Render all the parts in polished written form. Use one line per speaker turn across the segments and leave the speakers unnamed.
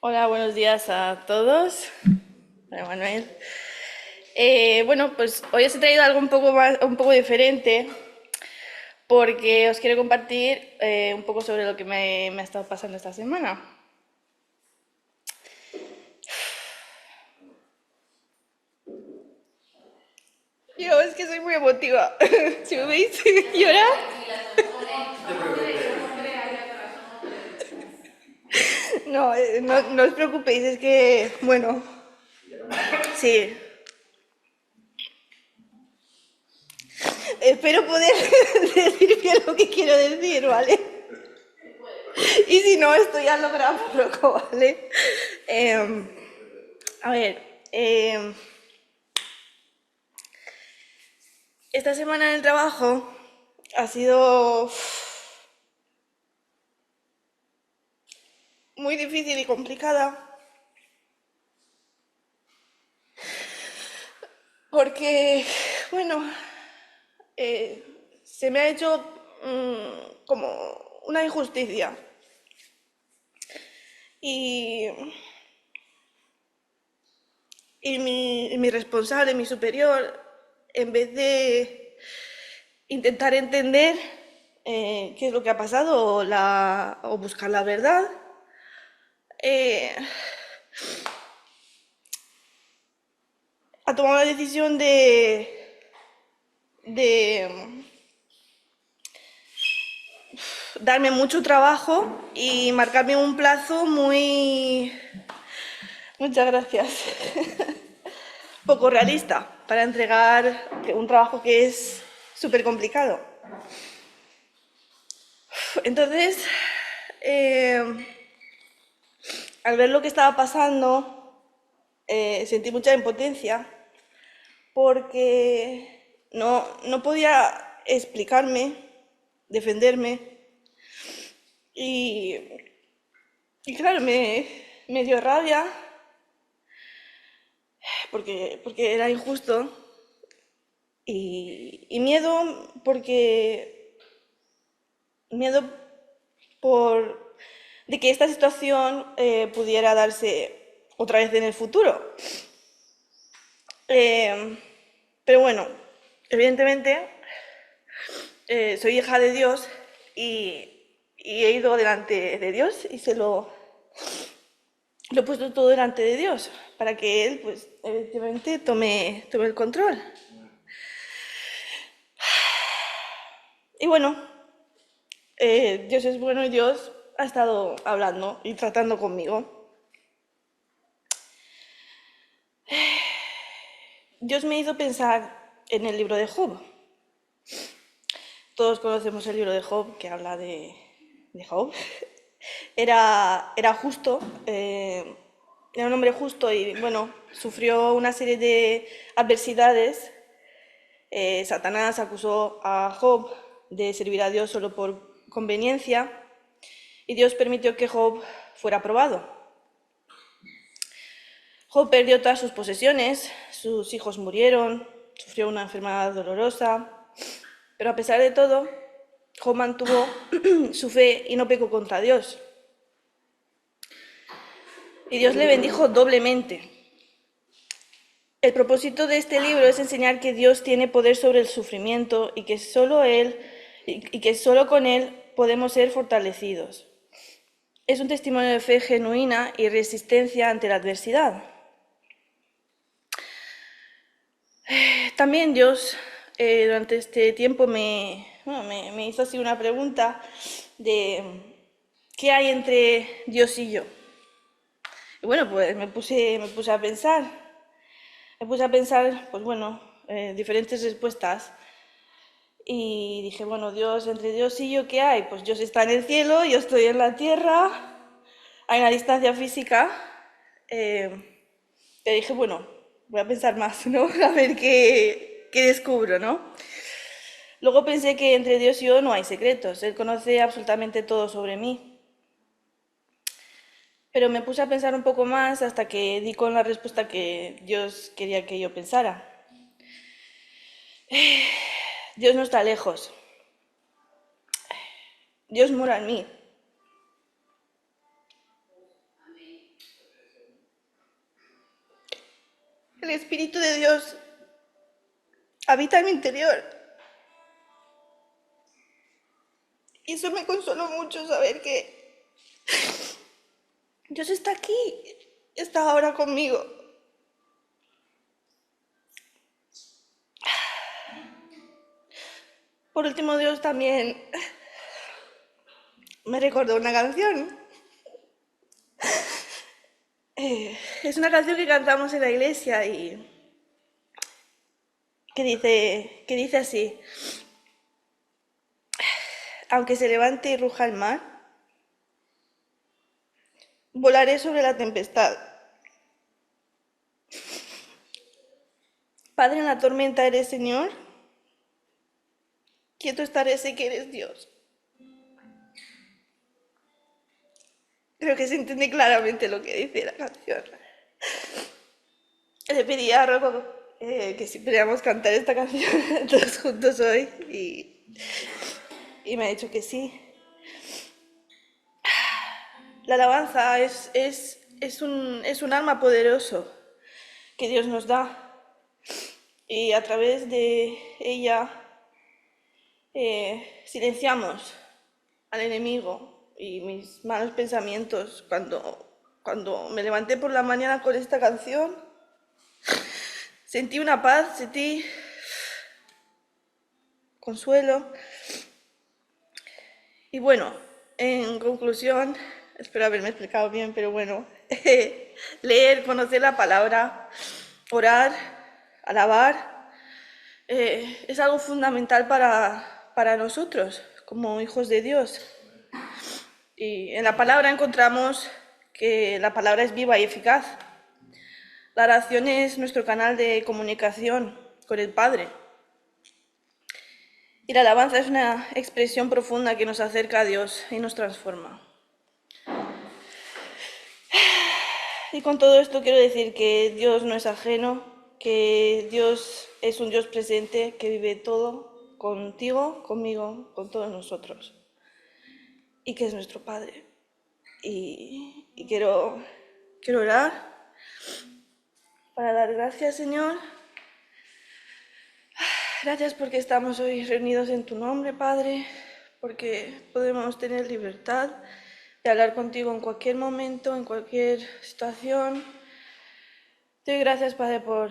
Hola, buenos días a todos. Hola, Manuel. Bueno, pues hoy os he traído algo un poco diferente porque os quiero compartir un poco sobre lo que me ha estado pasando esta semana. Yo es que soy muy emotiva. Si me veis llorar. No, no os preocupéis, es que, bueno, sí. Espero poder decir bien lo que quiero decir, ¿vale? Y si no, esto ya lo grabo loco, ¿vale? Eh, a ver, esta semana en el trabajo ha sido muy difícil y complicada porque, bueno, se me ha hecho como una injusticia. Y, y mi responsable, mi superior, en vez de intentar entender qué es lo que ha pasado o buscar la verdad, eh, ha tomado la decisión de darme mucho trabajo y marcarme un plazo muy, muchas gracias, poco realista para entregar un trabajo que es súper complicado. Entonces, eh, al ver lo que estaba pasando, sentí mucha impotencia porque no podía explicarme, defenderme y, y claro, me dio rabia porque era injusto y miedo porque miedo por de que esta situación pudiera darse otra vez en el futuro. Eh, pero bueno, evidentemente soy hija de Dios y he ido delante de Dios y lo he puesto todo delante de Dios para que Él, pues, evidentemente tome el control. Y bueno, Dios es bueno y Dios ha estado hablando y tratando conmigo. Dios me hizo pensar en el libro de Job. Todos conocemos el libro de Job que habla de Job. Era justo, era un hombre justo y bueno, sufrió una serie de adversidades. Satanás acusó a Job de servir a Dios solo por conveniencia y Dios permitió que Job fuera probado. Job perdió todas sus posesiones, sus hijos murieron, sufrió una enfermedad dolorosa, pero a pesar de todo, Job mantuvo su fe y no pecó contra Dios. Y Dios le bendijo doblemente. El propósito de este libro es enseñar que Dios tiene poder sobre el sufrimiento y que solo con Él podemos ser fortalecidos. Es un testimonio de fe genuina y resistencia ante la adversidad. También Dios durante este tiempo me hizo así una pregunta de ¿qué hay entre Dios y yo? Y bueno, pues me puse a pensar. Me puse a pensar, pues bueno, diferentes respuestas. Y dije, bueno, Dios, entre Dios y yo, ¿qué hay? Pues Dios está en el cielo, yo estoy en la tierra, hay una distancia física. Te dije, bueno, voy a pensar más, ¿no? A ver qué descubro, ¿no? Luego pensé que entre Dios y yo no hay secretos, Él conoce absolutamente todo sobre mí. Pero me puse a pensar un poco más hasta que di con la respuesta que Dios quería que yo pensara. Dios no está lejos, Dios mora en mí. el Espíritu de Dios habita en mi interior. Y eso me consoló mucho, saber que Dios está aquí, está ahora conmigo. Por último, Dios también me recordó una canción. Es una canción que cantamos en la iglesia y que dice así: aunque se levante y ruja el mar, volaré sobre la tempestad. Padre, en la tormenta eres Señor, quieto estaré, sé que eres Dios. Creo que se entiende claramente lo que dice la canción. Le pedí a Rocco que si podíamos cantar esta canción todos juntos hoy y me ha dicho que sí. La alabanza es un arma poderoso que Dios nos da, y a través de ella silenciamos al enemigo y mis malos pensamientos. Cuando me levanté por la mañana con esta canción, sentí una paz, sentí consuelo. Y bueno, en conclusión, espero haberme explicado bien, pero bueno, leer, conocer la palabra, orar, alabar, es algo fundamental para nosotros como hijos de Dios. Y en la palabra encontramos que la palabra es viva y eficaz. La oración es nuestro canal de comunicación con el Padre. Y la alabanza es una expresión profunda que nos acerca a Dios y nos transforma. Y con todo esto quiero decir que Dios no es ajeno, que Dios es un Dios presente, que vive todo contigo, conmigo, con todos nosotros. Y que es nuestro Padre. Y quiero orar para dar gracias, Señor. Gracias porque estamos hoy reunidos en tu nombre, Padre, porque podemos tener libertad de hablar contigo en cualquier momento, en cualquier situación. Te doy gracias, Padre, por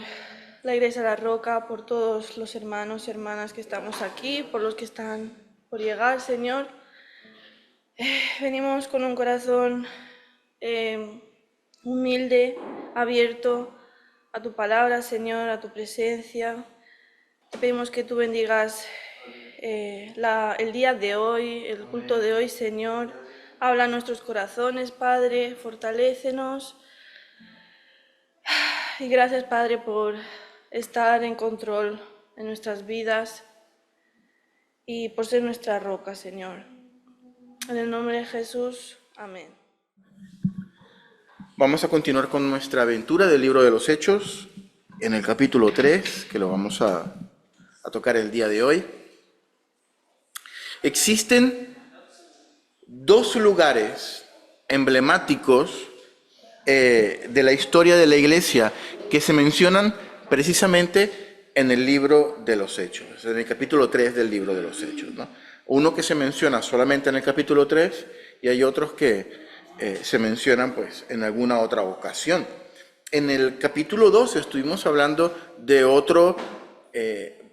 la Iglesia La Roca, por todos los hermanos y hermanas que estamos aquí, por los que están por llegar, Señor. Venimos con un corazón humilde, abierto a tu palabra, Señor, a tu presencia. Te pedimos que tú bendigas el día de hoy, el culto de hoy, Señor. Habla a nuestros corazones, Padre, fortalécenos. Y gracias, Padre, por estar en control en nuestras vidas y por ser nuestra roca, Señor. En el nombre de Jesús, amén.
Vamos a continuar con nuestra aventura del libro de los Hechos, en el capítulo 3, que lo vamos a tocar el día de hoy. Existen dos lugares emblemáticos de la historia de la Iglesia que se mencionan precisamente en el libro de los Hechos, en el capítulo 3 del libro de los Hechos, ¿no? Uno que se menciona solamente en el capítulo 3 y hay otros que se mencionan pues en alguna otra ocasión. En el capítulo 2 estuvimos hablando de otro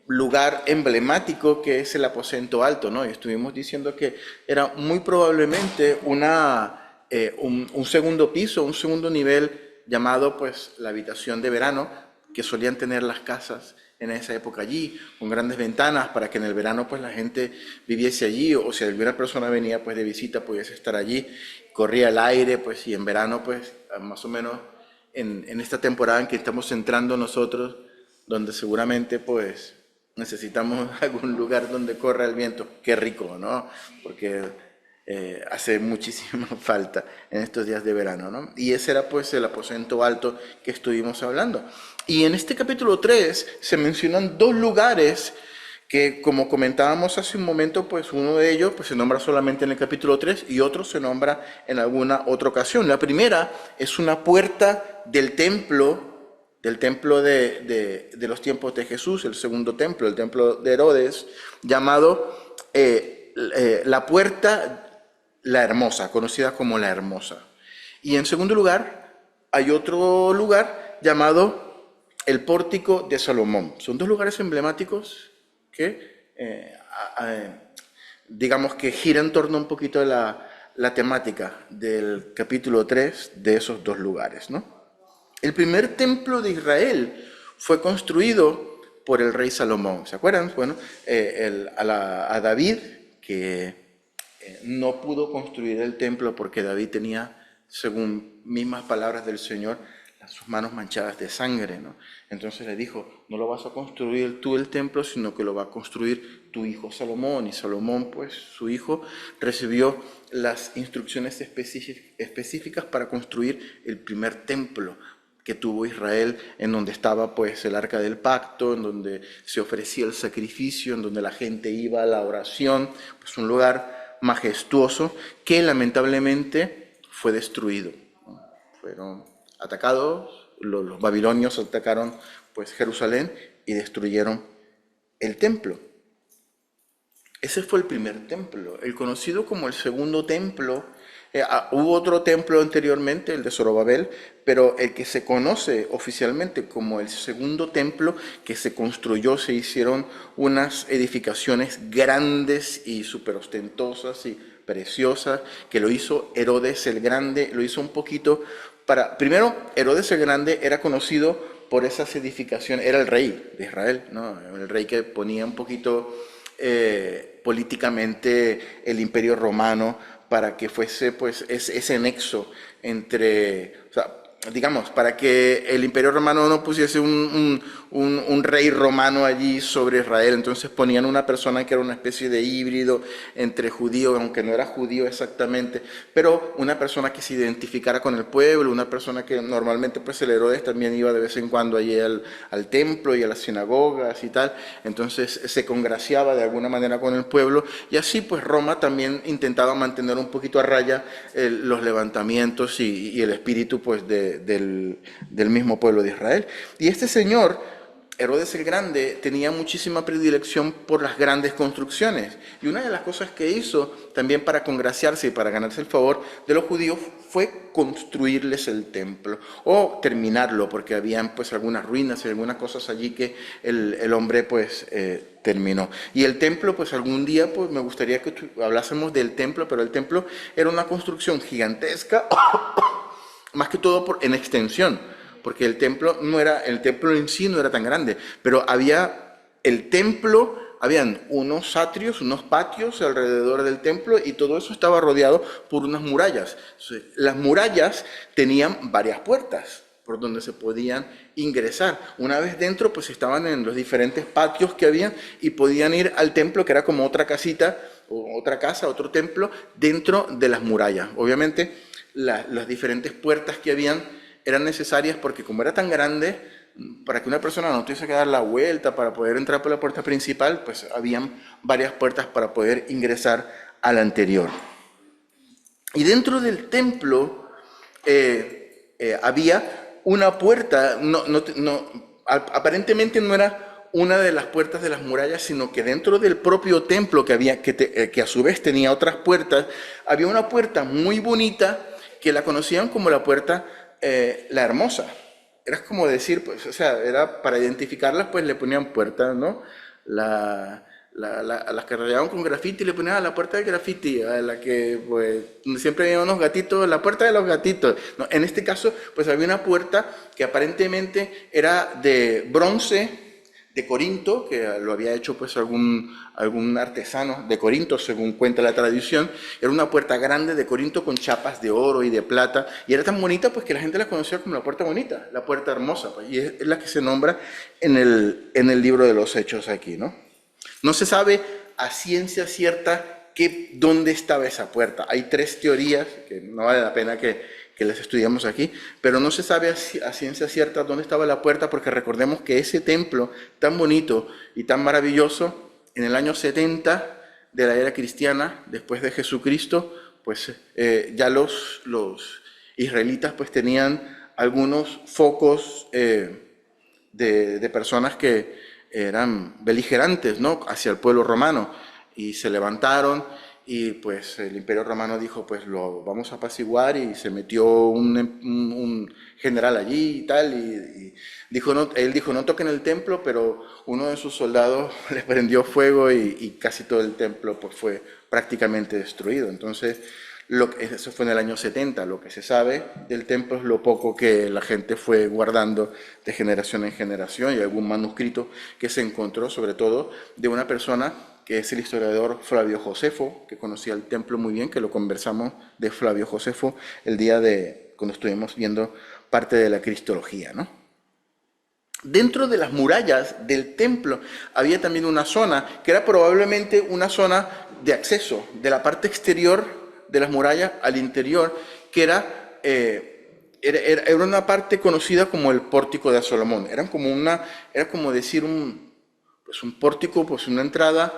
lugar emblemático que es el aposento alto, ¿no? Y estuvimos diciendo que era muy probablemente un segundo piso, un segundo nivel llamado pues la habitación de verano, que solían tener las casas en esa época allí, con grandes ventanas para que en el verano pues la gente viviese allí, o si alguna persona venía pues de visita pudiese estar allí, corría el aire pues, y en verano pues más o menos en esta temporada en que estamos entrando nosotros, donde seguramente pues necesitamos algún lugar donde corra el viento, qué rico, ¿no? Porque hace muchísima falta en estos días de verano, ¿no? Y ese era pues el aposento alto que estuvimos hablando. Y en este capítulo 3 se mencionan dos lugares que, como comentábamos hace un momento, pues uno de ellos pues, se nombra solamente en el capítulo 3 y otro se nombra en alguna otra ocasión. La primera es una puerta del templo del templo de los tiempos de Jesús, el segundo templo, el templo de Herodes, llamado la puerta, la hermosa, conocida como la hermosa. Y en segundo lugar, hay otro lugar llamado el pórtico de Salomón. Son dos lugares emblemáticos que, digamos que gira en torno un poquito a la temática del capítulo 3 de esos dos lugares, ¿no? El primer templo de Israel fue construido por el rey Salomón. ¿Se acuerdan? Bueno, a David, que no pudo construir el templo porque David tenía, según mismas palabras del Señor, sus manos manchadas de sangre, ¿no? Entonces le dijo, no lo vas a construir tú el templo, sino que lo va a construir tu hijo Salomón. Y Salomón, pues, su hijo, recibió las instrucciones específicas para construir el primer templo que tuvo Israel, en donde estaba pues el arca del pacto, en donde se ofrecía el sacrificio, en donde la gente iba a la oración, pues un lugar majestuoso que lamentablemente fue destruido. Fueron atacados, los babilonios atacaron pues Jerusalén y destruyeron el templo. Ese fue el primer templo, el conocido como el segundo templo. Hubo otro templo anteriormente, el de Zorobabel, pero el que se conoce oficialmente como el segundo templo que se construyó, se hicieron unas edificaciones grandes y súper ostentosas y preciosas, que lo hizo Herodes el Grande, lo hizo un poquito para... Primero, Herodes el Grande era conocido por esas edificaciones, era el rey de Israel, ¿no? El rey que ponía un poquito políticamente el Imperio Romano para que fuese pues ese nexo entre, o sea, digamos, para que el Imperio Romano no pusiese un rey romano allí sobre Israel. Entonces ponían una persona que era una especie de híbrido entre judío, aunque no era judío exactamente, pero una persona que se identificara con el pueblo, una persona que normalmente pues el Herodes también iba de vez en cuando allí al templo y a las sinagogas y tal. Entonces se congraciaba de alguna manera con el pueblo, y así pues Roma también intentaba mantener un poquito a raya los levantamientos y el espíritu pues del mismo pueblo de Israel. Y este señor, Herodes el Grande, tenía muchísima predilección por las grandes construcciones. Y una de las cosas que hizo también para congraciarse y para ganarse el favor de los judíos fue construirles el templo o terminarlo, porque habían pues algunas ruinas y algunas cosas allí que el hombre pues terminó. Y el templo, pues algún día pues me gustaría que hablásemos del templo, pero el templo era una construcción gigantesca, más que todo en extensión, porque el templo en sí no era tan grande, pero habían unos atrios, unos patios alrededor del templo, y todo eso estaba rodeado por unas murallas. Las murallas tenían varias puertas por donde se podían ingresar. Una vez dentro, pues estaban en los diferentes patios que habían y podían ir al templo, que era como otra casita, o otra casa, otro templo, dentro de las murallas. Obviamente, las diferentes puertas que habían eran necesarias porque como era tan grande, para que una persona no tuviese que dar la vuelta para poder entrar por la puerta principal, pues habían varias puertas para poder ingresar a la anterior. Y dentro del templo había una puerta, aparentemente no era una de las puertas de las murallas, sino que dentro del propio templo que a su vez tenía otras puertas, había una puerta muy bonita que la conocían como la puerta la hermosa. Era como decir, pues, o sea, era para identificarlas, pues le ponían puertas, ¿no? A las que rayaban con grafiti le ponían a la puerta del grafiti, a la que pues siempre había unos gatitos, la puerta de los gatitos. No, en este caso, pues había una puerta que aparentemente era de bronce, de Corinto, que lo había hecho pues algún artesano de Corinto, según cuenta la tradición. Era una puerta grande de Corinto con chapas de oro y de plata, y era tan bonita pues que la gente la conocía como la puerta bonita, la puerta hermosa, pues, y es la que se nombra en el libro de los Hechos aquí, ¿no? No se sabe a ciencia cierta dónde estaba esa puerta. Hay tres teorías que no vale la pena que las estudiamos aquí, pero no se sabe a ciencia cierta dónde estaba la puerta, porque recordemos que ese templo tan bonito y tan maravilloso, en el año 70 de la era cristiana, después de Jesucristo, pues ya los israelitas pues tenían algunos focos de personas que eran beligerantes, ¿no?, hacia el pueblo romano, y se levantaron y pues el Imperio Romano dijo, pues lo vamos a apaciguar, y se metió un general allí y tal, y dijo, no, él dijo, no toquen el templo, pero uno de sus soldados les prendió fuego y casi todo el templo pues fue prácticamente destruido. Entonces, eso fue en el año 70. Lo que se sabe del templo es lo poco que la gente fue guardando de generación en generación, y algún manuscrito que se encontró, sobre todo de una persona que es el historiador Flavio Josefo, que conocía el templo muy bien, que lo conversamos de Flavio Josefo el día de cuando estuvimos viendo parte de la cristología, ¿no? Dentro de las murallas del templo había también una zona que era probablemente una zona de acceso de la parte exterior de las murallas al interior, que era una parte conocida como el pórtico de Salomón. Era como decir pues un pórtico, pues una entrada.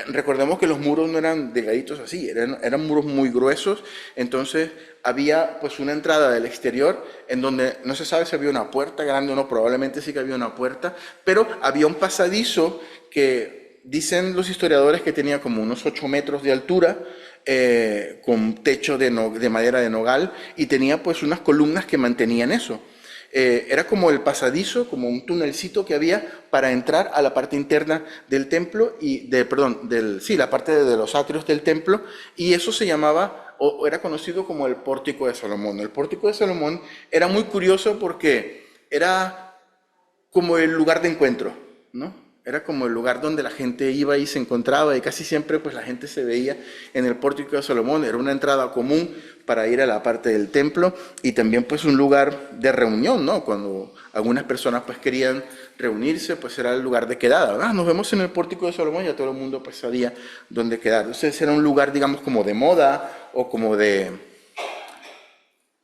Recordemos que los muros no eran delgaditos así, eran muros muy gruesos. Entonces había pues una entrada del exterior en donde no se sabe si había una puerta grande o no, probablemente sí que había una puerta, pero había un pasadizo que dicen los historiadores que tenía como unos 8 metros de altura, con techo de madera de nogal, y tenía pues unas columnas que mantenían eso. Era como el pasadizo, como un tunelcito que había para entrar a la parte interna del templo, la parte de los atrios del templo, y eso se llamaba, o era conocido como el pórtico de Salomón. El pórtico de Salomón era muy curioso porque era como el lugar de encuentro, ¿no? Era como el lugar donde la gente iba y se encontraba, y casi siempre pues la gente se veía en el pórtico de Salomón. Era una entrada común para ir a la parte del templo, y también pues un lugar de reunión, ¿no? Cuando algunas personas pues querían reunirse, pues era el lugar de quedada. Nos vemos en el pórtico de Salomón, y ya todo el mundo pues sabía dónde quedar. Entonces era un lugar, digamos, como de moda, o como de,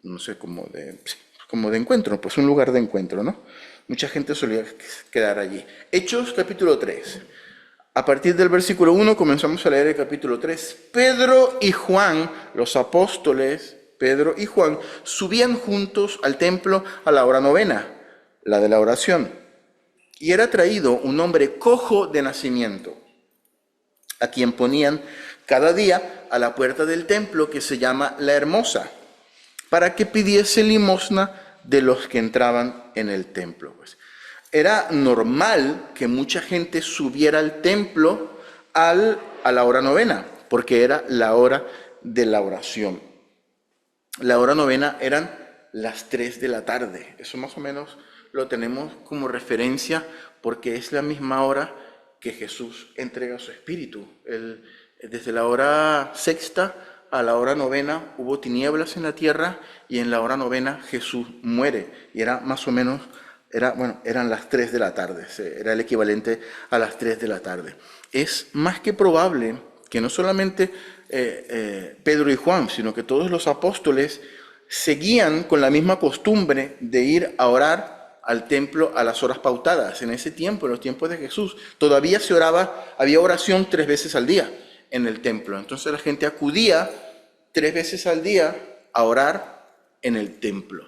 no sé, como de encuentro, pues un lugar de encuentro, ¿no? Mucha gente solía quedar allí. Hechos capítulo 3. A partir del versículo 1 comenzamos a leer el capítulo 3. Pedro y Juan, los apóstoles, Pedro y Juan, subían juntos al templo a la hora novena, la de la oración. Y era traído un hombre cojo de nacimiento, a quien ponían cada día a la puerta del templo, que se llama La Hermosa, para que pidiese limosna de los que entraban en el templo. Pues era normal que mucha gente subiera al templo a la hora novena, porque era la hora de la oración. La hora novena eran las 3 de la tarde. Eso más o menos lo tenemos como referencia, porque es la misma hora que Jesús entrega su espíritu. Desde la hora sexta a la hora novena hubo tinieblas en la tierra, y en la hora novena Jesús muere, y era más o menos, eran las 3 de la tarde, era el equivalente a las 3 de la tarde. Es más que probable que no solamente Pedro y Juan, sino que todos los apóstoles seguían con la misma costumbre de ir a orar al templo a las horas pautadas. En ese tiempo, en los tiempos de Jesús, todavía se oraba, había oración 3 veces al día en el templo. Entonces la gente acudía 3 veces al día a orar en el templo.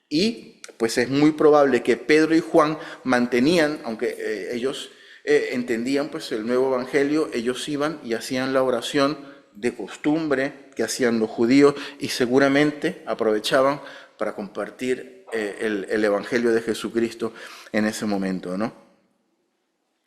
Y pues es muy probable que Pedro y Juan mantenían, aunque ellos entendían pues el nuevo evangelio, ellos iban y hacían la oración de costumbre que hacían los judíos, y seguramente aprovechaban para compartir el evangelio de Jesucristo en ese momento, ¿no?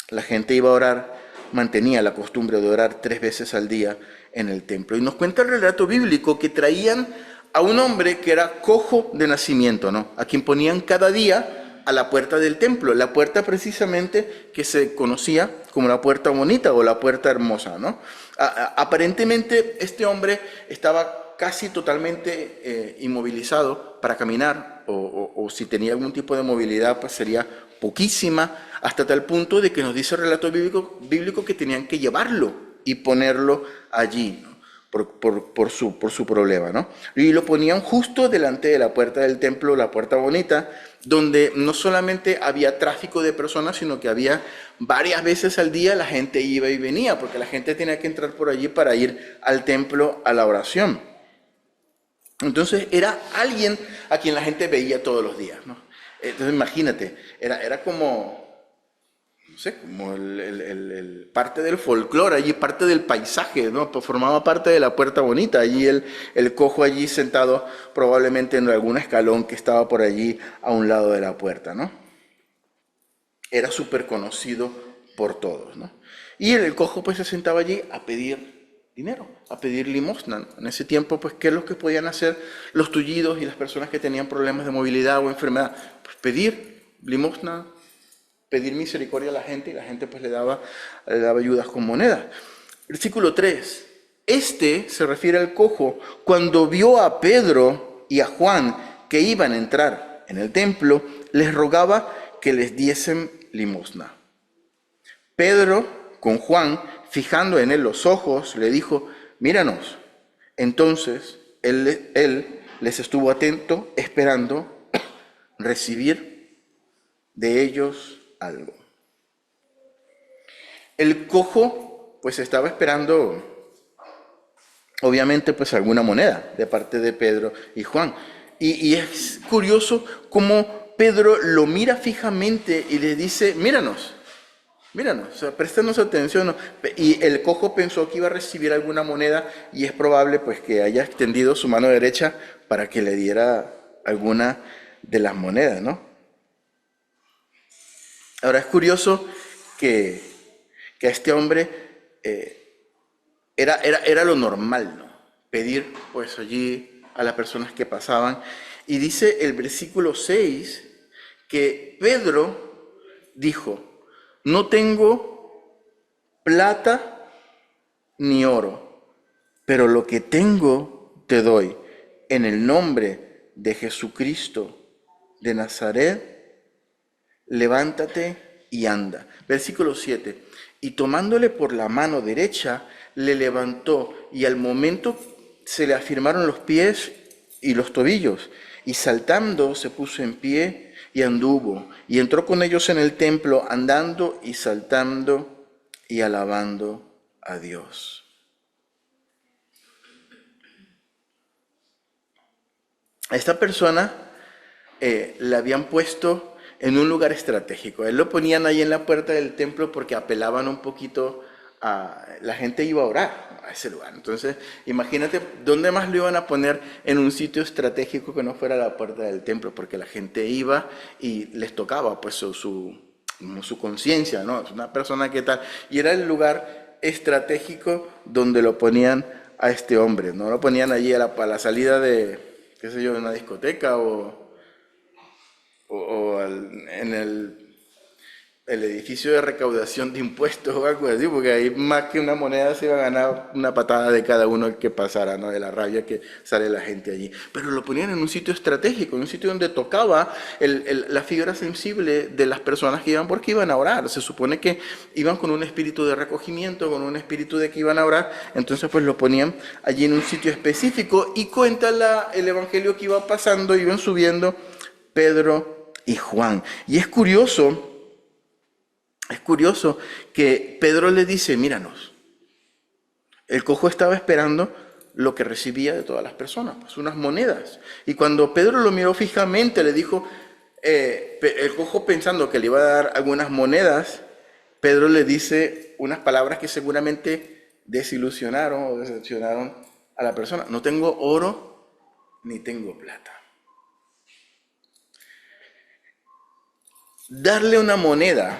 La gente iba a orar, mantenía la costumbre de orar 3 veces al día en el templo. Y nos cuenta el relato bíblico que traían a un hombre que era cojo de nacimiento, ¿no? A quien ponían cada día a la puerta del templo, la puerta precisamente que se conocía como la puerta bonita o la puerta hermosa, ¿no? Aparentemente este hombre estaba casi totalmente inmovilizado para caminar, o si tenía algún tipo de movilidad, pues sería poquísima, hasta tal punto de que nos dice el relato bíblico que tenían que llevarlo y ponerlo allí, ¿no? por su problema, ¿no? Y lo ponían justo delante de la puerta del templo, la puerta bonita, donde no solamente había tráfico de personas, sino que había varias veces al día la gente iba y venía, porque la gente tenía que entrar por allí para ir al templo a la oración. Entonces era alguien a quien la gente veía todos los días, ¿no? Entonces imagínate, era como, no sé, como parte del folclore, allí parte del paisaje, ¿no? Pues formaba parte de la puerta bonita, allí el cojo allí sentado probablemente en algún escalón que estaba por allí a un lado de la puerta, ¿no? Era súper conocido por todos, ¿no? Y el cojo pues se sentaba allí a pedir dinero, a pedir limosna. En ese tiempo, pues, ¿qué es lo que podían hacer los tullidos y las personas que tenían problemas de movilidad o enfermedad? Pues pedir limosna, pedir misericordia a la gente, y la gente pues le daba ayudas con monedas. Versículo 3. Este se refiere al cojo cuando vio a Pedro y a Juan que iban a entrar en el templo, les rogaba que les diesen limosna. Pedro, con Juan, fijando en él los ojos, le dijo, míranos. Entonces él les estuvo atento, esperando recibir de ellos algo. El cojo pues estaba esperando, obviamente, pues alguna moneda de parte de Pedro y Juan. Y es curioso cómo Pedro lo mira fijamente y le dice, míranos, míranos, o sea, préstanos atención, ¿no? Y el cojo pensó que iba a recibir alguna moneda, y es probable pues que haya extendido su mano derecha para que le diera alguna de las monedas, ¿no? Ahora es curioso que, que a este hombre era lo normal, ¿no? Pedir pues allí a las personas que pasaban. Y dice el versículo 6 que Pedro dijo, no tengo plata ni oro, pero lo que tengo te doy. En el nombre de Jesucristo de Nazaret, levántate y anda. Versículo 7. Y tomándole por la mano derecha, le levantó, y al momento se le afirmaron los pies y los tobillos, y saltando se puso en pie y anduvo, y entró con ellos en el templo, andando y saltando y alabando a Dios. A esta persona le habían puesto en un lugar estratégico. Él lo ponían ahí en la puerta del templo porque apelaban un poquito a... La gente iba a orar a ese lugar. Entonces, imagínate, ¿dónde más lo iban a poner en un sitio estratégico que no fuera la puerta del templo? Porque la gente iba y les tocaba pues su conciencia, ¿no? Es una persona que tal. Y era el lugar estratégico donde lo ponían a este hombre. No lo ponían allí a la salida de, qué sé yo, de una discoteca en el edificio de recaudación de impuestos o algo así, porque ahí más que una moneda se iba a ganar una patada de cada uno que pasara, ¿no? De la rabia que sale la gente allí. Pero lo ponían en un sitio estratégico, en un sitio donde tocaba la fibra sensible de las personas que iban, porque iban a orar. Se supone que iban con un espíritu de recogimiento, con un espíritu de que iban a orar, entonces pues lo ponían allí en un sitio específico, y cuenta el evangelio que iba pasando, iban subiendo Pedro y Juan. Y es curioso que Pedro le dice, míranos. El cojo estaba esperando lo que recibía de todas las personas, pues unas monedas. Y cuando Pedro lo miró fijamente, le dijo, el cojo pensando que le iba a dar algunas monedas, Pedro le dice unas palabras que seguramente desilusionaron o decepcionaron a la persona. No tengo oro ni tengo plata. Darle una moneda,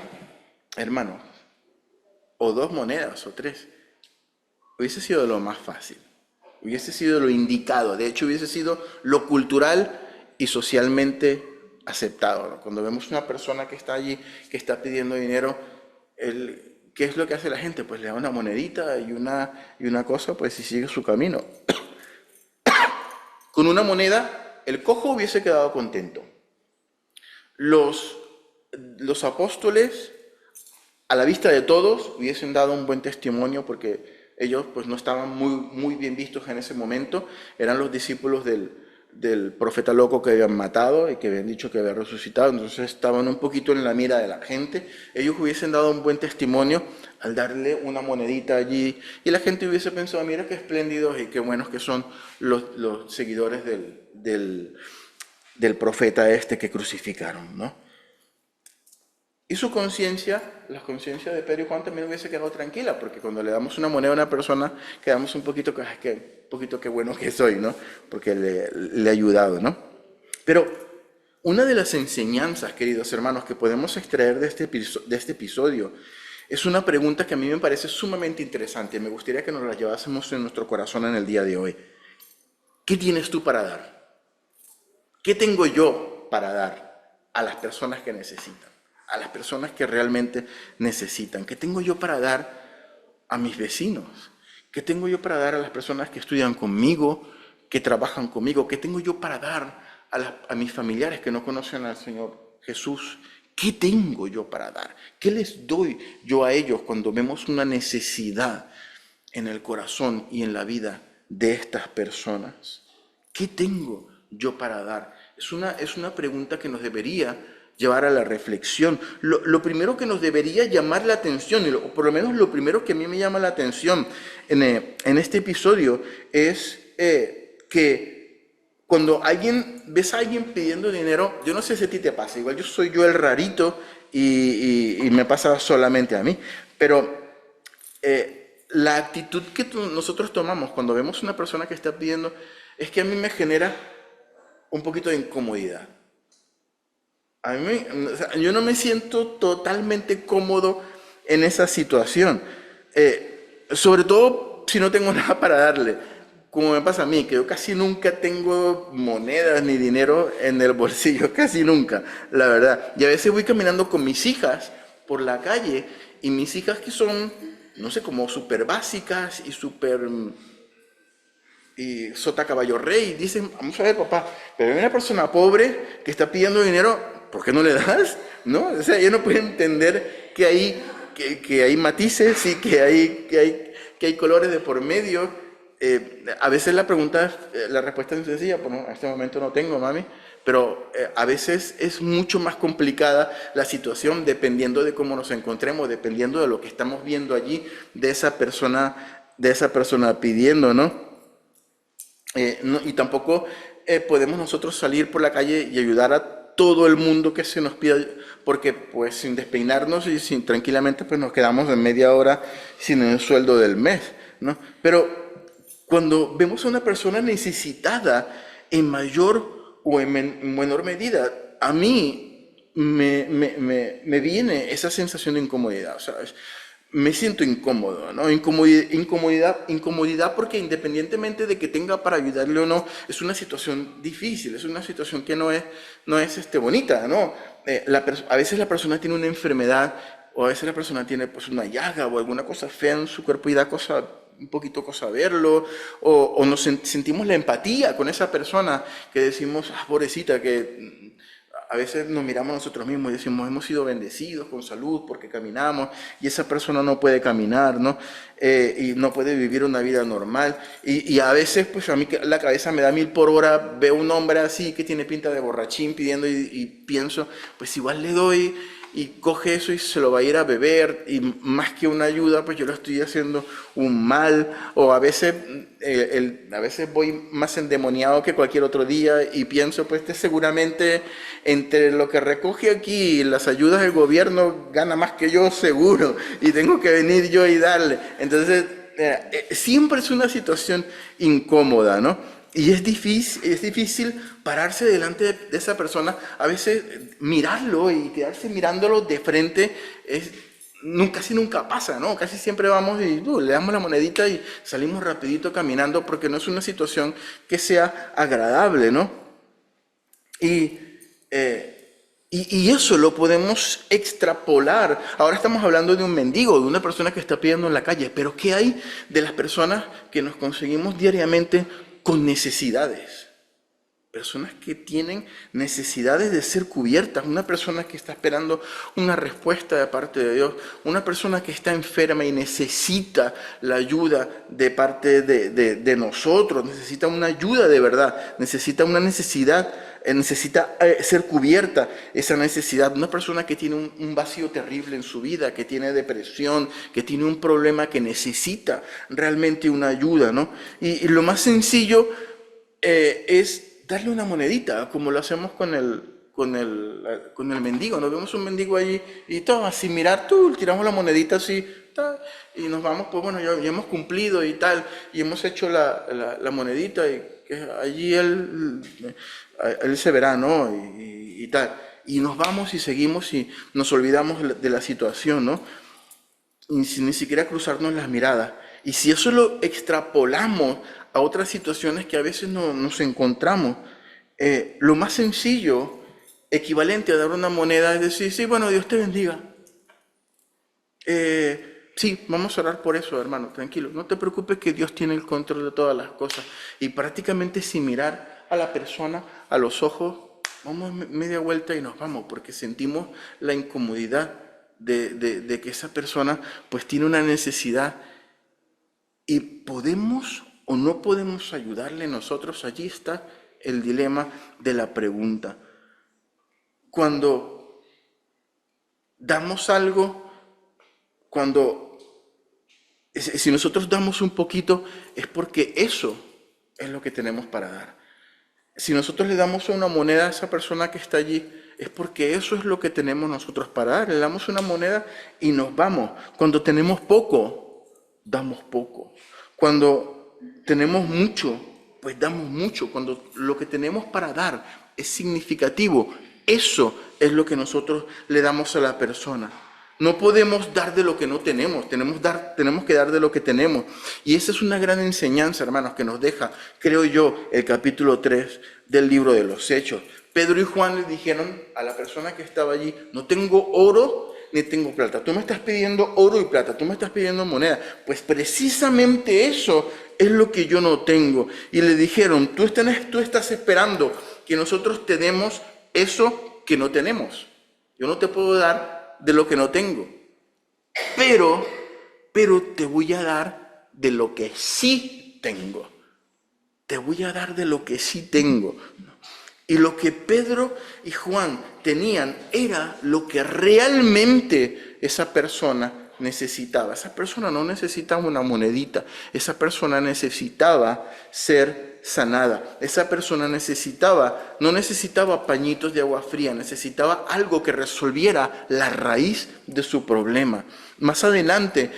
hermano, o dos monedas, o tres, hubiese sido lo más fácil, hubiese sido lo indicado, de hecho hubiese sido lo cultural y socialmente aceptado, ¿no? Cuando vemos una persona que está allí, que está pidiendo dinero, ¿qué es lo que hace la gente? Pues le da una monedita y una cosa, pues, y sigue su camino. Con una moneda, el cojo hubiese quedado contento. Los apóstoles, a la vista de todos, hubiesen dado un buen testimonio, porque ellos pues no estaban muy bien vistos en ese momento. Eran los discípulos del profeta loco que habían matado y que habían dicho que había resucitado, entonces estaban un poquito en la mira de la gente. Ellos hubiesen dado un buen testimonio al darle una monedita allí, y la gente hubiese pensado, mira qué espléndidos y qué buenos que son los seguidores del profeta este que crucificaron, ¿no? Y su conciencia, la conciencia de Pedro y Juan también hubiese quedado tranquila, porque cuando le damos una moneda a una persona, quedamos un poquito que bueno que soy, ¿no? Porque le he ayudado, ¿no? Pero una de las enseñanzas, queridos hermanos, que podemos extraer de este episodio es una pregunta que a mí me parece sumamente interesante. Me gustaría que nos la llevásemos en nuestro corazón en el día de hoy. ¿Qué tienes tú para dar? ¿Qué tengo yo para dar a las personas que necesitan? A las personas que realmente necesitan. ¿Qué tengo yo para dar a mis vecinos? ¿Qué tengo yo para dar a las personas que estudian conmigo, que trabajan conmigo? ¿Qué tengo yo para dar a mis familiares que no conocen al Señor Jesús? ¿Qué tengo yo para dar? ¿Qué les doy yo a ellos cuando vemos una necesidad en el corazón y en la vida de estas personas? ¿Qué tengo yo para dar? Es una pregunta que nos debería llevar a la reflexión. Lo primero que nos debería llamar la atención, o por lo menos lo primero que a mí me llama la atención en este episodio, es que cuando ves a alguien pidiendo dinero, yo no sé si a ti te pasa, igual soy yo el rarito y me pasa solamente a mí, pero la actitud que nosotros tomamos cuando vemos una persona que está pidiendo es que a mí me genera un poquito de incomodidad. O sea, yo no me siento totalmente cómodo en esa situación, sobre todo si no tengo nada para darle, como me pasa a mí, que yo casi nunca tengo monedas ni dinero en el bolsillo, casi nunca, la verdad. Y a veces voy caminando con mis hijas por la calle, y mis hijas que son, no sé, como súper básicas y súper y sota caballo rey, dicen, vamos a ver papá, pero hay una persona pobre que está pidiendo dinero, ¿por qué no le das? ¿No? O sea, ella no puede entender que hay matices y que hay colores de por medio. A veces la respuesta es sencilla, pues no, en este momento no tengo, mami, pero a veces es mucho más complicada la situación dependiendo de cómo nos encontremos, dependiendo de lo que estamos viendo allí de esa persona pidiendo, ¿no? Y tampoco podemos nosotros salir por la calle y ayudar a todo el mundo que se nos pida, porque pues sin despeinarnos y sin tranquilamente pues nos quedamos en media hora sin el sueldo del mes, ¿no? Pero cuando vemos a una persona necesitada en mayor o en menor medida, a mí me viene esa sensación de incomodidad, ¿sabes? Me siento incómodo, ¿no? Incomodidad porque independientemente de que tenga para ayudarle o no, es una situación difícil, es una situación que no es bonita, ¿no? A veces la persona tiene una enfermedad, o a veces la persona tiene pues una llaga o alguna cosa fea en su cuerpo y da un poquito cosa verlo, o nos sentimos la empatía con esa persona que decimos, pobrecita, que a veces nos miramos nosotros mismos y decimos, hemos sido bendecidos con salud porque caminamos y esa persona no puede caminar, ¿no? Y no puede vivir una vida normal. Y a veces, pues a mí la cabeza me da 1000 por hora, veo un hombre así que tiene pinta de borrachín pidiendo y pienso, pues igual le doy y coge eso y se lo va a ir a beber y más que una ayuda, pues yo le estoy haciendo un mal. O a veces voy más endemoniado que cualquier otro día y pienso, pues este seguramente entre lo que recoge aquí y las ayudas del gobierno gana más que yo seguro y tengo que venir yo y darle. Entonces siempre es una situación incómoda, ¿no? Y es difícil pararse delante de esa persona, a veces mirarlo y quedarse mirándolo de frente, casi nunca pasa, ¿no? Casi siempre vamos y le damos la monedita y salimos rapidito caminando porque no es una situación que sea agradable, ¿no? Y eso lo podemos extrapolar. Ahora estamos hablando de un mendigo, de una persona que está pidiendo en la calle, pero ¿qué hay de las personas que nos conseguimos diariamente con necesidades? Personas que tienen necesidades de ser cubiertas, una persona que está esperando una respuesta de parte de Dios, una persona que está enferma y necesita la ayuda de parte de nosotros, necesita una ayuda de verdad, necesita ser cubierta esa necesidad. Una persona que tiene un vacío terrible en su vida, que tiene depresión, que tiene un problema, que necesita realmente una ayuda, ¿no? Y lo más sencillo es darle una monedita, como lo hacemos con el mendigo. Nos vemos un mendigo allí y todo, sin mirar, tú, tiramos la monedita así, ta, y nos vamos, pues bueno, ya hemos cumplido y tal, y hemos hecho la monedita y que allí él se verá, ¿no? Y tal. Y nos vamos y seguimos y nos olvidamos de la situación, ¿no? Y sin ni siquiera cruzarnos las miradas. Y si eso lo extrapolamos a otras situaciones que a veces no, nos encontramos, lo más sencillo, equivalente a dar una moneda, es decir, sí, bueno, Dios te bendiga. Sí, vamos a orar por eso, hermano, tranquilo. No te preocupes que Dios tiene el control de todas las cosas. Y prácticamente sin mirar a la persona a los ojos, vamos media vuelta y nos vamos, porque sentimos la incomodidad de que esa persona pues tiene una necesidad y podemos o no podemos ayudarle nosotros. Allí está el dilema de la pregunta. Cuando damos algo, si nosotros damos un poquito, es porque eso es lo que tenemos para dar. Si nosotros le damos una moneda a esa persona que está allí, es porque eso es lo que tenemos nosotros para dar. Le damos una moneda y nos vamos. Cuando tenemos poco, damos poco. Cuando tenemos mucho, pues damos mucho. Cuando lo que tenemos para dar es significativo, eso es lo que nosotros le damos a la persona. No podemos dar de lo que no tenemos, tenemos que dar de lo que tenemos. Y esa es una gran enseñanza, hermanos, que nos deja, creo yo, el capítulo 3 del libro de los Hechos. Pedro y Juan le dijeron a la persona que estaba allí, no tengo oro ni tengo plata. Tú me estás pidiendo oro y plata, tú me estás pidiendo moneda. Pues precisamente eso es lo que yo no tengo. Y le dijeron, tú estás esperando que nosotros te demos eso que no tenemos. Yo no te puedo dar de lo que no tengo, pero te voy a dar de lo que sí tengo. Te voy a dar de lo que sí tengo. Y lo que Pedro y Juan tenían era lo que realmente esa persona necesitaba. Esa persona no necesitaba una monedita, esa persona necesitaba ser sanada. Esa persona no necesitaba pañitos de agua fría, necesitaba algo que resolviera la raíz de su problema. Más adelante,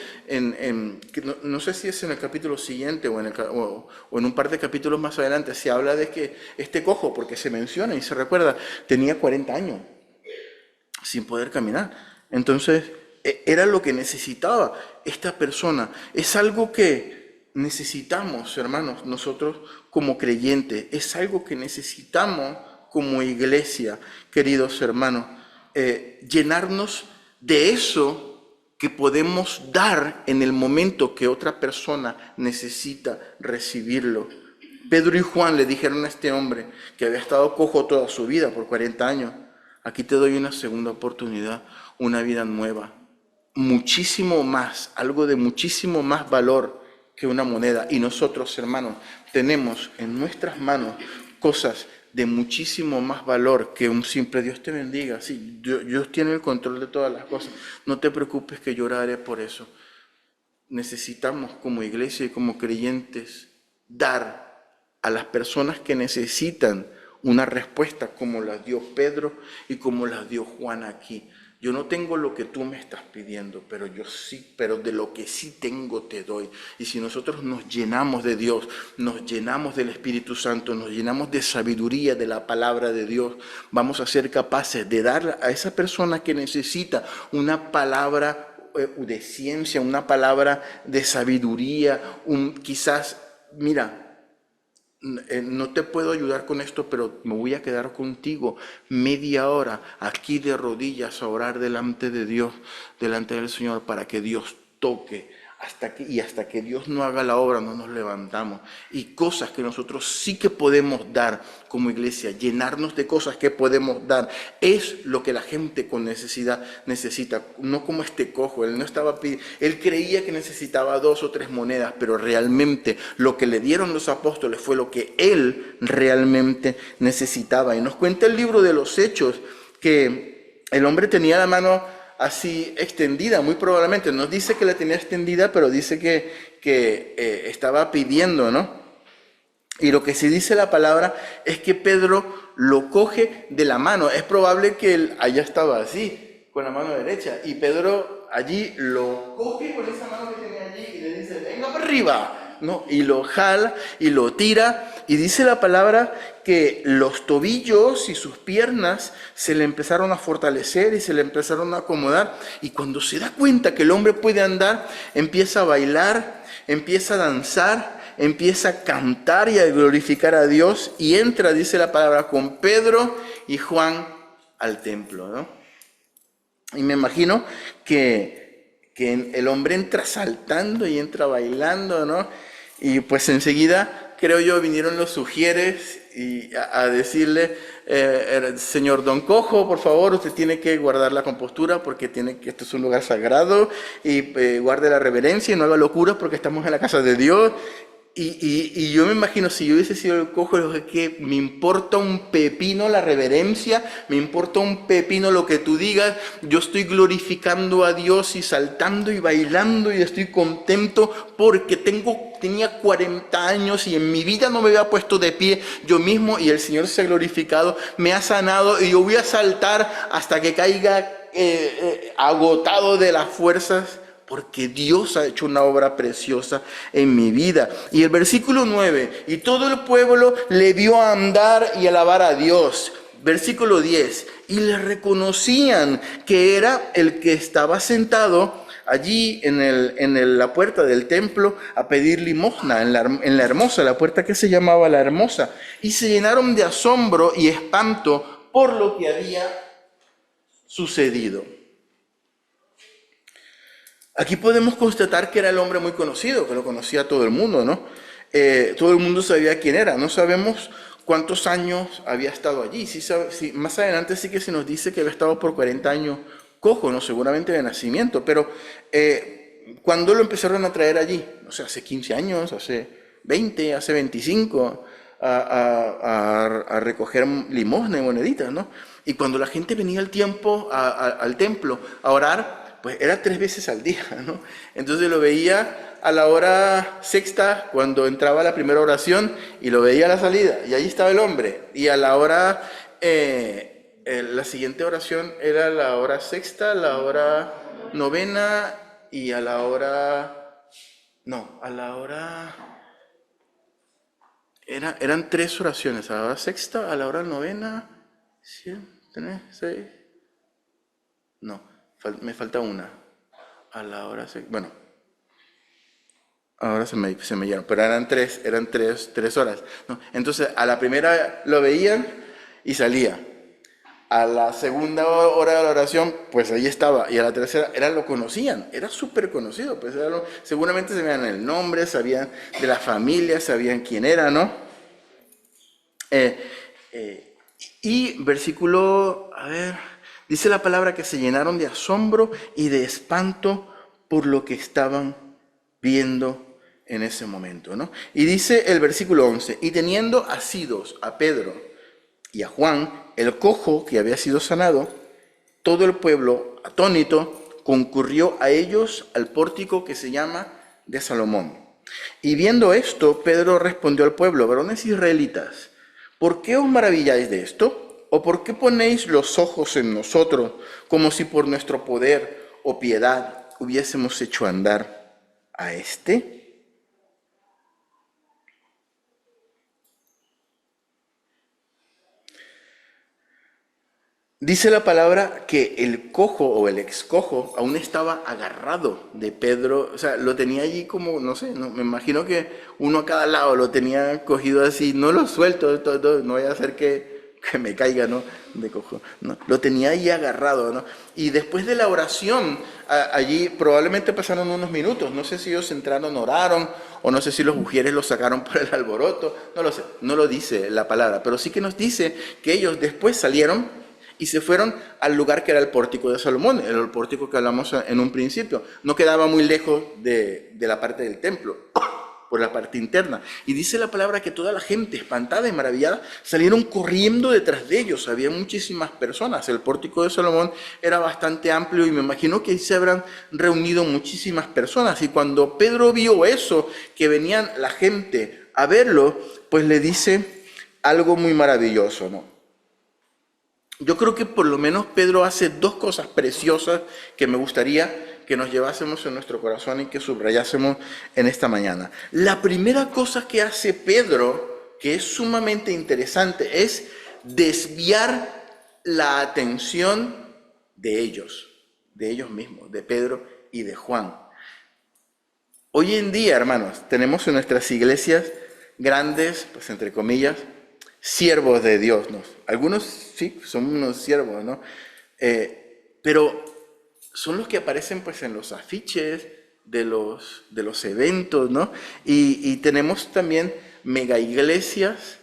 no sé si es en el capítulo siguiente o en un par de capítulos más adelante, se habla de que este cojo, porque se menciona y se recuerda, tenía 40 años sin poder caminar. Entonces, era lo que necesitaba esta persona. Es algo que necesitamos, hermanos, nosotros como creyentes. Es algo que necesitamos como iglesia, queridos hermanos. Llenarnos de eso que podemos dar en el momento que otra persona necesita recibirlo. Pedro y Juan le dijeron a este hombre que había estado cojo toda su vida, por 40 años, aquí te doy una segunda oportunidad, una vida nueva. Muchísimo más, algo de muchísimo más valor que una moneda. Y nosotros, hermanos, tenemos en nuestras manos cosas de muchísimo más valor que un simple Dios te bendiga. Sí, Dios tiene el control de todas las cosas. No te preocupes que yo oraré por eso. Necesitamos como iglesia y como creyentes dar a las personas que necesitan una respuesta como la dio Pedro y como la dio Juan aquí. Yo no tengo lo que tú me estás pidiendo, pero yo sí, pero de lo que sí tengo te doy. Y si nosotros nos llenamos de Dios, nos llenamos del Espíritu Santo, nos llenamos de sabiduría de la palabra de Dios, vamos a ser capaces de dar a esa persona que necesita una palabra de ciencia, una palabra de sabiduría, quizás, mira, no te puedo ayudar con esto, pero me voy a quedar contigo media hora aquí de rodillas a orar delante de Dios, delante del Señor, para que Dios toque. Hasta que Dios no haga la obra, no nos levantamos. Y cosas que nosotros sí que podemos dar como iglesia, llenarnos de cosas que podemos dar, es lo que la gente con necesidad necesita. No como este cojo, él creía que necesitaba 2 o 3 monedas, pero realmente lo que le dieron los apóstoles fue lo que él realmente necesitaba. Y nos cuenta el libro de los Hechos que el hombre tenía la mano así extendida, muy probablemente. No dice que la tenía extendida, pero dice que estaba pidiendo, ¿no? Y lo que se dice la palabra es que Pedro lo coge de la mano. Es probable que él haya estado así, con la mano derecha. Y Pedro allí lo coge con esa mano que tenía allí y le dice, venga para arriba, ¿no? Y lo jala y lo tira. Y dice la palabra que los tobillos y sus piernas se le empezaron a fortalecer y se le empezaron a acomodar. Y cuando se da cuenta que el hombre puede andar, empieza a bailar, empieza a danzar, empieza a cantar y a glorificar a Dios y entra, dice la palabra, con Pedro y Juan al templo, ¿no? Y me imagino que el hombre entra saltando y entra bailando, ¿no? Y pues enseguida, creo yo, vinieron los sugieres y a decirle, señor Don Cojo, por favor, usted tiene que guardar la compostura porque esto es un lugar sagrado y guarde la reverencia y no haga locuras porque estamos en la casa de Dios. Y yo me imagino, si yo hubiese sido el cojo, que me importa un pepino la reverencia, me importa un pepino lo que tú digas, yo estoy glorificando a Dios y saltando y bailando y estoy contento porque tenía 40 años y en mi vida no me había puesto de pie yo mismo y el Señor se ha glorificado, me ha sanado y yo voy a saltar hasta que caiga agotado de las fuerzas, porque Dios ha hecho una obra preciosa en mi vida. Y el versículo 9, y todo el pueblo le vio andar y alabar a Dios. Versículo 10, y le reconocían que era el que estaba sentado allí en la puerta del templo a pedir limosna, en la hermosa, la puerta que se llamaba la hermosa. Y se llenaron de asombro y espanto por lo que había sucedido. Aquí podemos constatar que era el hombre muy conocido, que lo conocía todo el mundo, ¿no? Todo el mundo sabía quién era. No sabemos cuántos años había estado allí. Sí, más adelante sí que se nos dice que había estado por 40 años cojo, ¿no? Seguramente de nacimiento. Pero ¿cuándo lo empezaron a traer allí? No sé, hace 15 años, hace 20, hace 25, a recoger limosna y moneditas, ¿no? Y cuando la gente venía al templo a orar, pues era 3 veces al día, ¿no? Entonces lo veía a la hora sexta, cuando entraba la primera oración, y lo veía a la salida, y ahí estaba el hombre. Y a la hora, la siguiente oración era la hora sexta, la hora novena, y a la hora, no, a la hora, eran 3 oraciones, a la hora sexta, a la hora novena, 7, 6, no. Me falta una. A la hora bueno, ahora se me llenaron, pero eran tres horas, ¿no? Entonces, a la primera lo veían y salía. A la segunda hora de la oración, pues ahí estaba. Y a la tercera, lo conocían, era súper conocido. Pues seguramente sabían el nombre, sabían de la familia, sabían quién era, ¿no? Y versículo, a ver... Dice la palabra que se llenaron de asombro y de espanto por lo que estaban viendo en ese momento, ¿no? Y dice el versículo 11, y teniendo asidos a Pedro y a Juan, el cojo que había sido sanado, todo el pueblo, atónito, concurrió a ellos al pórtico que se llama de Salomón. Y viendo esto, Pedro respondió al pueblo, varones israelitas, ¿por qué os maravilláis de esto? ¿O por qué ponéis los ojos en nosotros, como si por nuestro poder o piedad hubiésemos hecho andar a éste? Dice la palabra que el cojo o el excojo aún estaba agarrado de Pedro, o sea, lo tenía allí como, no sé, me imagino que uno a cada lado lo tenía cogido así, no lo suelto, no voy a hacer que me caiga, ¿no? De cojo, ¿no? Lo tenía ahí agarrado, ¿no? Y después de la oración, allí probablemente pasaron unos minutos, no sé si ellos entraron, oraron, o no sé si los mujeres los sacaron por el alboroto, no lo sé, no lo dice la palabra, pero sí que nos dice que ellos después salieron y se fueron al lugar que era el pórtico de Salomón, el pórtico que hablamos en un principio. No quedaba muy lejos de la parte del templo, por la parte interna. Y dice la palabra que toda la gente, espantada y maravillada, salieron corriendo detrás de ellos. Había muchísimas personas. El pórtico de Salomón era bastante amplio y me imagino que ahí se habrán reunido muchísimas personas. Y cuando Pedro vio eso, que venían la gente a verlo, pues le dice algo muy maravilloso, ¿no? Yo creo que por lo menos Pedro hace dos cosas preciosas que me gustaría que nos llevásemos en nuestro corazón y que subrayásemos en esta mañana. La primera cosa que hace Pedro, que es sumamente interesante, es desviar la atención de ellos mismos, de Pedro y de Juan. Hoy en día, hermanos, tenemos en nuestras iglesias grandes, pues entre comillas, siervos de Dios, ¿no? Algunos sí, son unos siervos, ¿no? Pero son los que aparecen pues en los afiches de los eventos, ¿no? Y tenemos también mega iglesias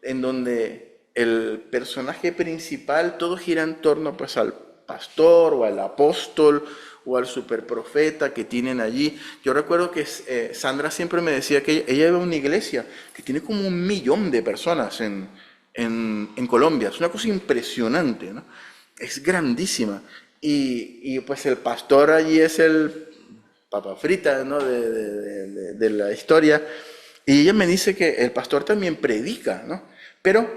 en donde el personaje principal todo gira en torno pues al pastor o al apóstol o al superprofeta que tienen allí. Yo recuerdo que Sandra siempre me decía que ella iba a una iglesia que tiene como 1 millón de personas en Colombia. Es una cosa impresionante, ¿no? Es grandísima. Y pues el pastor allí es el papa frita, ¿no? de la historia. Y ella me dice que el pastor también predica, ¿no? Pero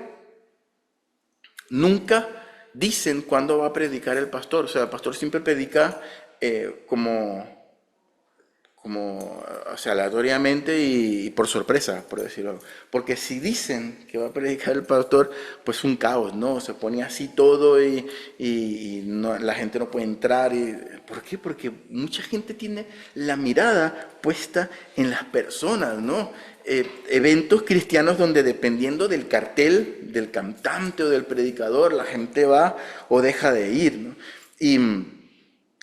nunca dicen cuándo va a predicar el pastor. O sea, el pastor siempre predica o sea, aleatoriamente y por sorpresa, por decirlo. Porque si dicen que va a predicar el pastor, pues un caos, ¿no? Se pone así todo y la gente no puede entrar. ¿Por qué? Porque mucha gente tiene la mirada puesta en las personas, ¿no? Eventos cristianos donde dependiendo del cartel, del cantante o del predicador, la gente va o deja de ir, ¿no?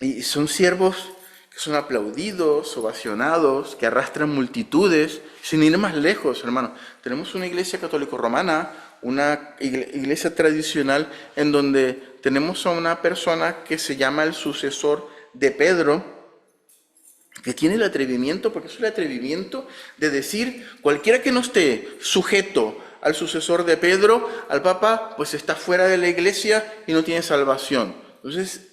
Y son siervos que son aplaudidos, ovacionados, que arrastran multitudes, sin ir más lejos, hermano. Tenemos una iglesia católico-romana, una iglesia tradicional, en donde tenemos a una persona que se llama el sucesor de Pedro, que tiene el atrevimiento, porque es el atrevimiento de decir, cualquiera que no esté sujeto al sucesor de Pedro, al Papa, pues está fuera de la iglesia y no tiene salvación. Entonces,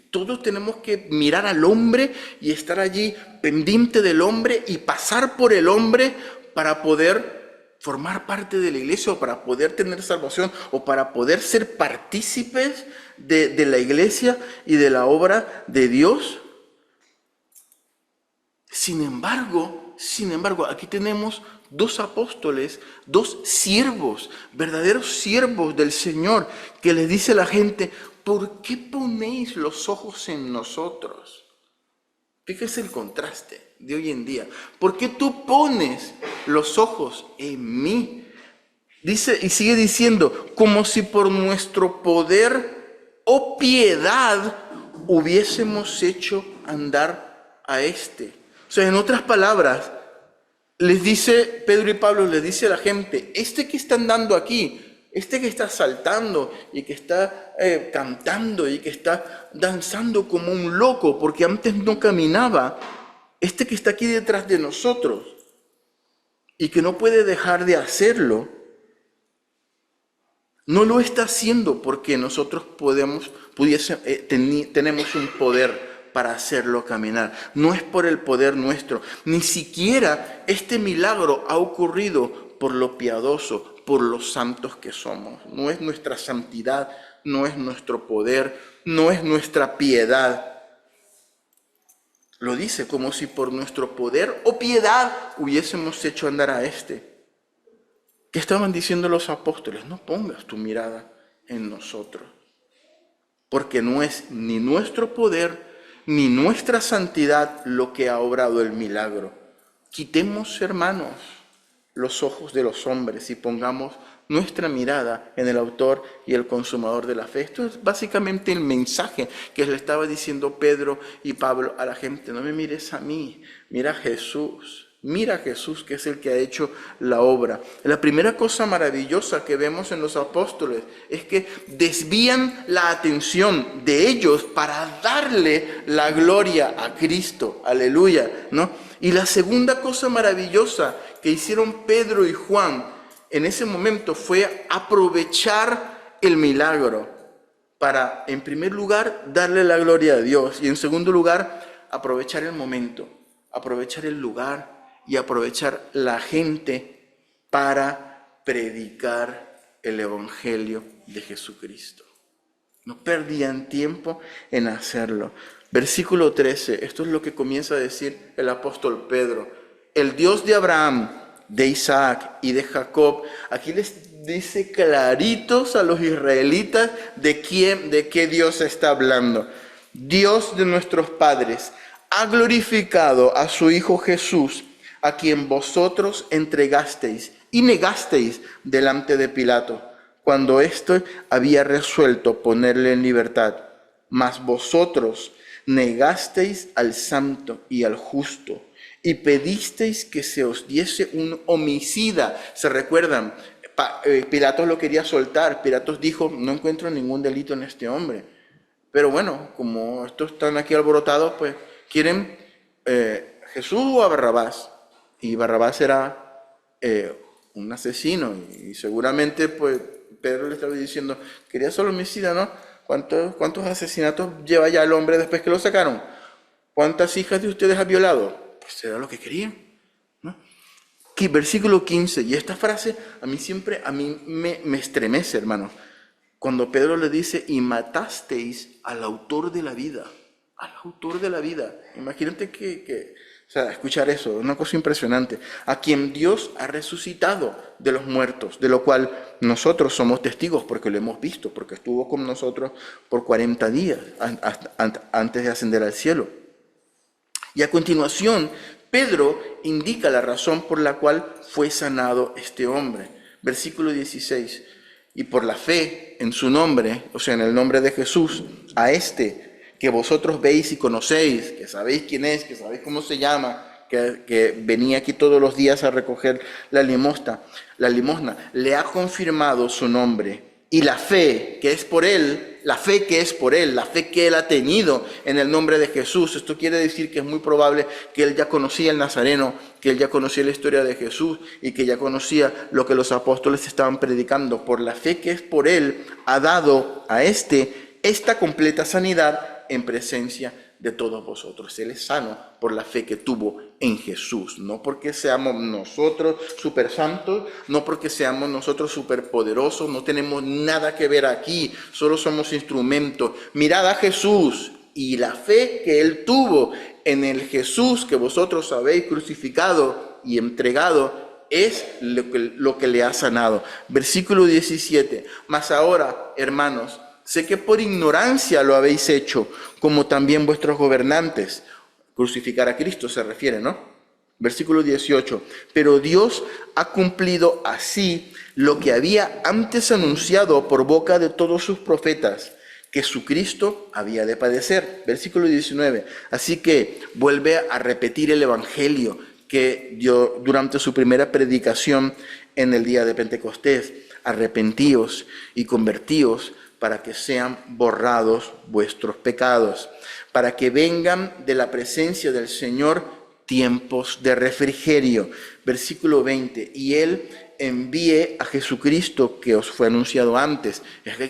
todos tenemos que mirar al hombre y estar allí pendiente del hombre y pasar por el hombre para poder formar parte de la iglesia o para poder tener salvación o para poder ser partícipes de la iglesia y de la obra de Dios. Sin embargo, aquí tenemos dos apóstoles, dos siervos, verdaderos siervos del Señor, que les dice a la gente, ¿por qué ponéis los ojos en nosotros? Fíjese el contraste de hoy en día. ¿Por qué tú pones los ojos en mí? Dice y sigue diciendo, como si por nuestro poder o piedad hubiésemos hecho andar a este. O sea, en otras palabras, les dice Pedro y Pablo, les dice a la gente, este que está andando aquí, este que está saltando y que está cantando y que está danzando como un loco, porque antes no caminaba, este que está aquí detrás de nosotros y que no puede dejar de hacerlo, no lo está haciendo porque nosotros tenemos un poder para hacerlo caminar. No es por el poder nuestro. Ni siquiera este milagro ha ocurrido por lo piadoso, por los santos que somos. No es nuestra santidad, no es nuestro poder, no es nuestra piedad. Lo dice como si por nuestro poder o piedad hubiésemos hecho andar a este. ¿Qué estaban diciendo los apóstoles? No pongas tu mirada en nosotros, porque no es ni nuestro poder ni nuestra santidad lo que ha obrado el milagro. Quitemos, hermanos, los ojos de los hombres y pongamos nuestra mirada en el autor y el consumador de la fe. Esto es básicamente el mensaje que le estaba diciendo Pedro y Pablo a la gente. No me mires a mí, mira a Jesús. Mira a Jesús, que es el que ha hecho la obra. La primera cosa maravillosa que vemos en los apóstoles es que desvían la atención de ellos para darle la gloria a Cristo. Aleluya, ¿no? Y la segunda cosa maravillosa que hicieron Pedro y Juan en ese momento fue aprovechar el milagro para, en primer lugar, darle la gloria a Dios y en segundo lugar, aprovechar el momento, aprovechar el lugar y aprovechar la gente para predicar el Evangelio de Jesucristo. No perdían tiempo en hacerlo. Versículo 13, esto es lo que comienza a decir el apóstol Pedro. El Dios de Abraham, de Isaac y de Jacob, aquí les dice claritos a los israelitas de qué Dios está hablando. Dios de nuestros padres ha glorificado a su Hijo Jesús, a quien vosotros entregasteis y negasteis delante de Pilato, cuando éste había resuelto ponerle en libertad. Mas vosotros negasteis al santo y al justo, y pedisteis que se os diese un homicida. ¿Se recuerdan? Pilatos lo quería soltar. Pilatos dijo, no encuentro ningún delito en este hombre. Pero bueno, como estos están aquí alborotados, pues quieren Jesús o a Barrabás. Y Barrabás era un asesino. Y seguramente pues Pedro le estaba diciendo, quería solo homicida, ¿no? ¿Cuántos asesinatos lleva ya el hombre después que lo sacaron? ¿Cuántas hijas de ustedes ha violado? Pues era lo que querían, ¿no? Versículo 15, y esta frase a mí me estremece, hermano. Cuando Pedro le dice, y matasteis al autor de la vida. Al autor de la vida. Imagínate o sea, escuchar eso, es una cosa impresionante. A quien Dios ha resucitado de los muertos, de lo cual nosotros somos testigos porque lo hemos visto, porque estuvo con nosotros por 40 días antes de ascender al cielo. Y a continuación, Pedro indica la razón por la cual fue sanado este hombre. Versículo 16. Y por la fe en su nombre, o sea, en el nombre de Jesús, a este que vosotros veis y conocéis, que sabéis quién es, que sabéis cómo se llama, que venía aquí todos los días a recoger la limosna, le ha confirmado su nombre. Y la fe que es por él, la fe que él ha tenido en el nombre de Jesús, esto quiere decir que es muy probable que él ya conocía el Nazareno, que él ya conocía la historia de Jesús y que ya conocía lo que los apóstoles estaban predicando. Por la fe que es por él, ha dado a esta completa sanidad en presencia de todos vosotros. Él es sano por la fe que tuvo en Jesús, no porque seamos nosotros súper santos, no porque seamos nosotros súper poderosos, no tenemos nada que ver aquí, solo somos instrumentos. Mirad a Jesús y la fe que él tuvo en el Jesús que vosotros habéis crucificado y entregado es lo que le ha sanado. Versículo 17, mas ahora, hermanos, sé que por ignorancia lo habéis hecho, como también vuestros gobernantes. Crucificar a Cristo se refiere, ¿no? Versículo 18. Pero Dios ha cumplido así lo que había antes anunciado por boca de todos sus profetas, que su Cristo había de padecer. Versículo 19. Así que vuelve a repetir el evangelio que dio durante su primera predicación en el día de Pentecostés. Arrepentíos y convertíos para que sean borrados vuestros pecados, para que vengan de la presencia del Señor tiempos de refrigerio. Versículo 20, y Él envíe a Jesucristo que os fue anunciado antes.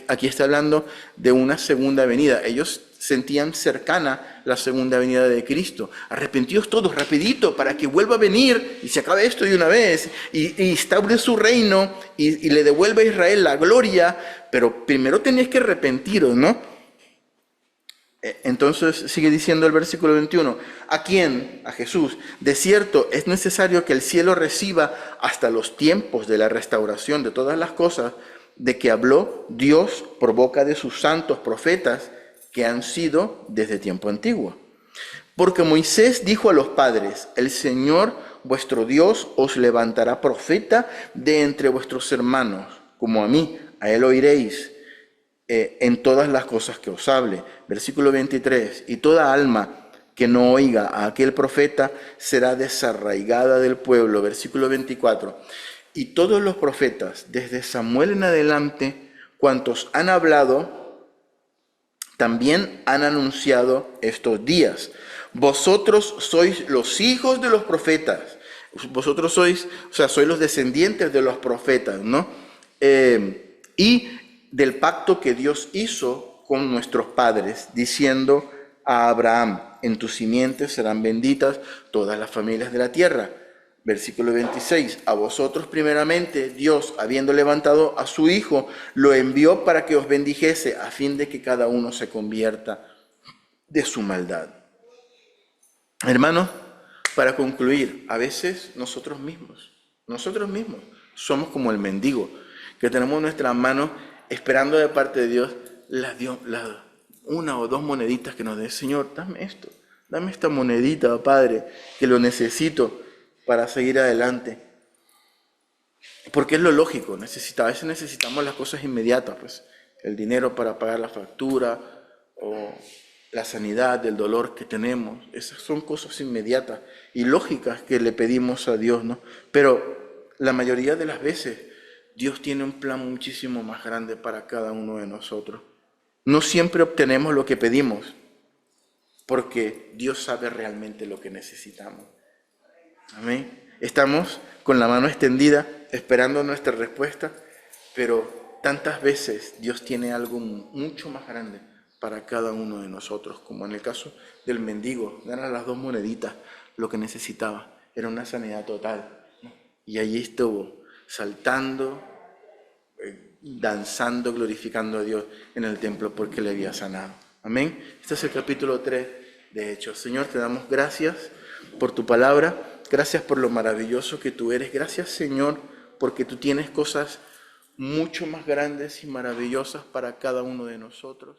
Aquí está hablando de una segunda venida. Ellos sentían cercana la segunda venida de Cristo. Arrepentíos todos rapidito para que vuelva a venir y se acabe esto de una vez y instaure su reino y le devuelva a Israel la gloria, pero primero tenéis que arrepentiros, ¿no? Entonces sigue diciendo el versículo 21, ¿a quién? A Jesús. De cierto, es necesario que el cielo reciba hasta los tiempos de la restauración de todas las cosas de que habló Dios por boca de sus santos profetas que han sido desde tiempo antiguo. Porque Moisés dijo a los padres, el Señor vuestro Dios os levantará profeta de entre vuestros hermanos, como a mí, a él oiréis en todas las cosas que os hable. Versículo 23, y toda alma que no oiga a aquel profeta será desarraigada del pueblo. Versículo 24, y todos los profetas, desde Samuel en adelante, cuantos han hablado, también han anunciado estos días. Vosotros sois los hijos de los profetas. Vosotros sois los descendientes de los profetas, ¿no? Y del pacto que Dios hizo con nuestros padres, diciendo a Abraham, en tus simientes serán benditas todas las familias de la tierra. Versículo 26. A vosotros primeramente, Dios, habiendo levantado a su Hijo, lo envió para que os bendijese, a fin de que cada uno se convierta de su maldad. Hermanos, para concluir, a veces nosotros mismos somos como el mendigo, que tenemos nuestras manos esperando de parte de Dios las una o dos moneditas que nos dé. Señor, dame esto, dame esta monedita, Padre, que lo necesito para seguir adelante. Porque es lo lógico, a veces necesitamos las cosas inmediatas, pues el dinero para pagar la factura o la sanidad del dolor que tenemos. Esas son cosas inmediatas y lógicas que le pedimos a Dios, ¿no? Pero la mayoría de las veces Dios tiene un plan muchísimo más grande para cada uno de nosotros. No siempre obtenemos lo que pedimos, porque Dios sabe realmente lo que necesitamos. Amén. Estamos con la mano extendida, esperando nuestra respuesta, pero tantas veces Dios tiene algo mucho más grande para cada uno de nosotros, como en el caso del mendigo. Eran las 2 moneditas, lo que necesitaba era una sanidad total, ¿no? Y allí estuvo, saltando, danzando, glorificando a Dios en el templo porque le había sanado. Amén. Este es el capítulo 3 de Hechos. Señor, te damos gracias por tu palabra. Gracias por lo maravilloso que tú eres. Gracias, Señor, porque tú tienes cosas mucho más grandes y maravillosas para cada uno de nosotros.